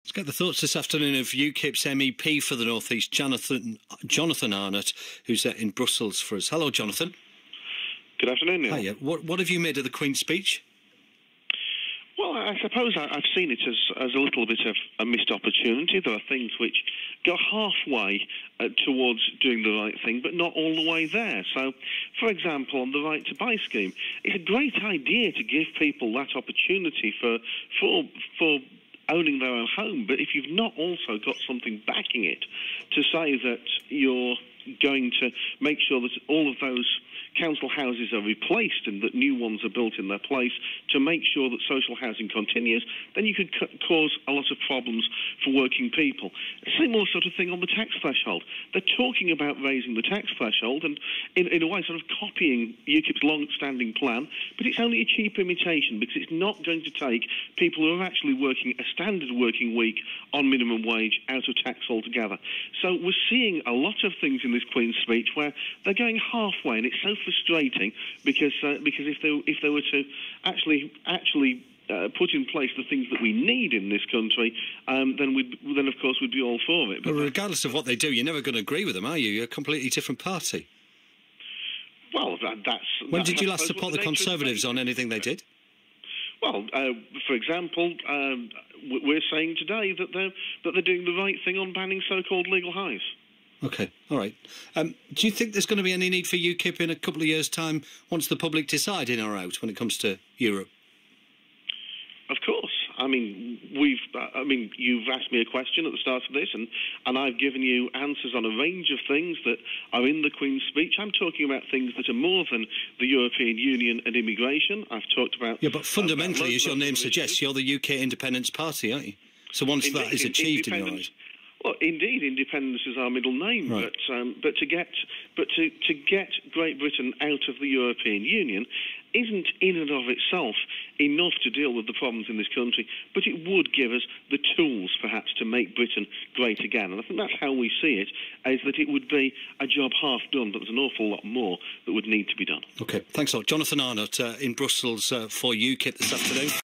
Let's get the thoughts this afternoon of UKIP's MEP for the North East, Jonathan Arnott, who's in Brussels for us. Hello, Jonathan. Good afternoon, Neil. Hiya. What have you made of the Queen's speech? Well, I suppose I've seen it as a little bit of a missed opportunity. There are things which go halfway towards doing the right thing, but not all the way there. So, for example, on the right to buy scheme, it's a great idea to give people that opportunity for owning their own home. But if you've not also got something backing it to say that you're going to make sure that all of those council houses are replaced and that new ones are built in their place to make sure that social housing continues, then you could cause a lot of problems for working people. Similar sort of thing on the tax threshold. They're talking about raising the tax threshold and, in a way, sort of copying UKIP's long-standing plan, but it's only a cheap imitation because it's not going to take people who are actually working a standard working week on minimum wage out of tax altogether. So we're seeing a lot of things in this Queen's speech where they're going halfway, and it's so frustrating because if they were to actually put in place the things that we need in this country, then of course we'd be all for it. But regardless of what they do, you're never going to agree with them, are you? You're a completely different party. Well, when did you last support the Conservatives on anything they did? Well, for example, we're saying today that they're doing the right thing on banning so-called legal highs. OK, all right. Do you think there's going to be any need for UKIP in a couple of years' time once the public decide in or out when it comes to Europe? Of course. I mean, you've asked me a question at the start of this, and I've given you answers on a range of things that are in the Queen's speech. I'm talking about things that are more than the European Union and immigration. I've talked about... Yeah, but fundamentally, as your name suggests, you're the UK Independence Party, aren't you? So once that is achieved in your eyes... Well, indeed, independence is our middle name, right. but to get Great Britain out of the European Union isn't in and of itself enough to deal with the problems in this country, but it would give us the tools, perhaps, to make Britain great again. And I think that's how we see it, is that it would be a job half done, but there's an awful lot more that would need to be done. OK, thanks a lot. Jonathan Arnott in Brussels for UKIP this afternoon.